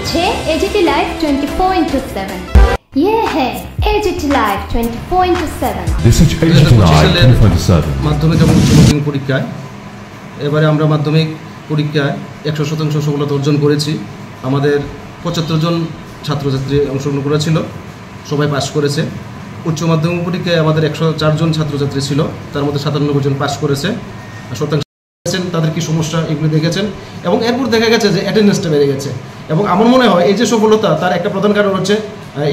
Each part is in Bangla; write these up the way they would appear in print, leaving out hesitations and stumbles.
হচ্ছে AGT Live 24/7। ये है AGT Live 24/7। This is AGT Live 24/7 মাধ্যমিক এবং উচ্চ মাধ্যমিক পরীক্ষায় এবারে আমরা মাধ্যমিক পরীক্ষায় 100% সফলতা অর্জন করেছি। আমাদের 75 জন ছাত্রছাত্রী অংশগ্রহণ করেছিল, সবাই পাস করেছে। উচ্চ মাধ্যমিক পরীক্ষায় আমাদের 104 জন ছাত্রছাত্রী ছিল, তার মধ্যে 97 জন পাস করেছে। শতাংশ তাদের কি সমস্যা এগুলো দেখেছেন, এবং এরপর দেখা গেছে যে অ্যাটেন্ডেন্সটা বেড়ে গেছে। এবং আমার মনে হয় এই যে সফলতা, তার একটা প্রধান কারণ হচ্ছে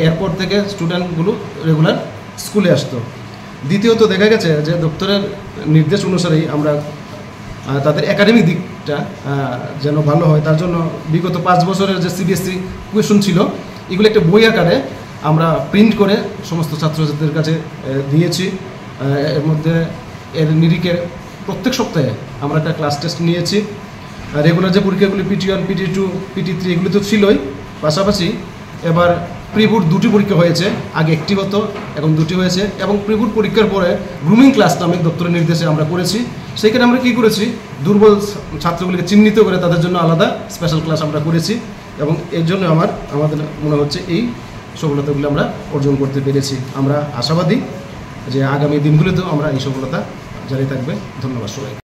এরপর থেকে স্টুডেন্টগুলো রেগুলার স্কুলে আসতো। দ্বিতীয়ত দেখা গেছে যে দপ্তরের নির্দেশ অনুসারেই আমরা তাদের একাডেমিক দিকটা যেন ভালো হয়, তার জন্য বিগত 5 বছরের যে CBSE কোয়েশন ছিল, এগুলো একটা বই আকারে আমরা প্রিন্ট করে সমস্ত ছাত্রছাত্রীদের কাছে দিয়েছি। এর মধ্যে এর নিরিখে প্রত্যেক সপ্তাহে আমরা একটা ক্লাস টেস্ট নিয়েছি। রেগুলার যে পরীক্ষাগুলি PT1, PT2, PT3 এগুলি তো ছিলই, পাশাপাশি এবার প্রিবোর্ড 2টি পরীক্ষা হয়েছে। আগে একটি হতো, এখন 2টি হয়েছে। এবং প্রিবোর্ড পরীক্ষার পরে গ্রুমিং ক্লাস নামে দপ্তরের নির্দেশে আমরা করেছি। সেখানে আমরা কী করেছি, দুর্বল ছাত্রগুলিকে চিহ্নিত করে তাদের জন্য আলাদা স্পেশাল ক্লাস আমরা করেছি। এবং এর জন্য আমাদের মনে হচ্ছে এই সফলতাগুলি আমরা অর্জন করতে পেরেছি। আমরা আশাবাদী যে আগামী দিনগুলিতেও আমরা এই সফলতা জারি থাকবে। ধন্যবাদ সবাই।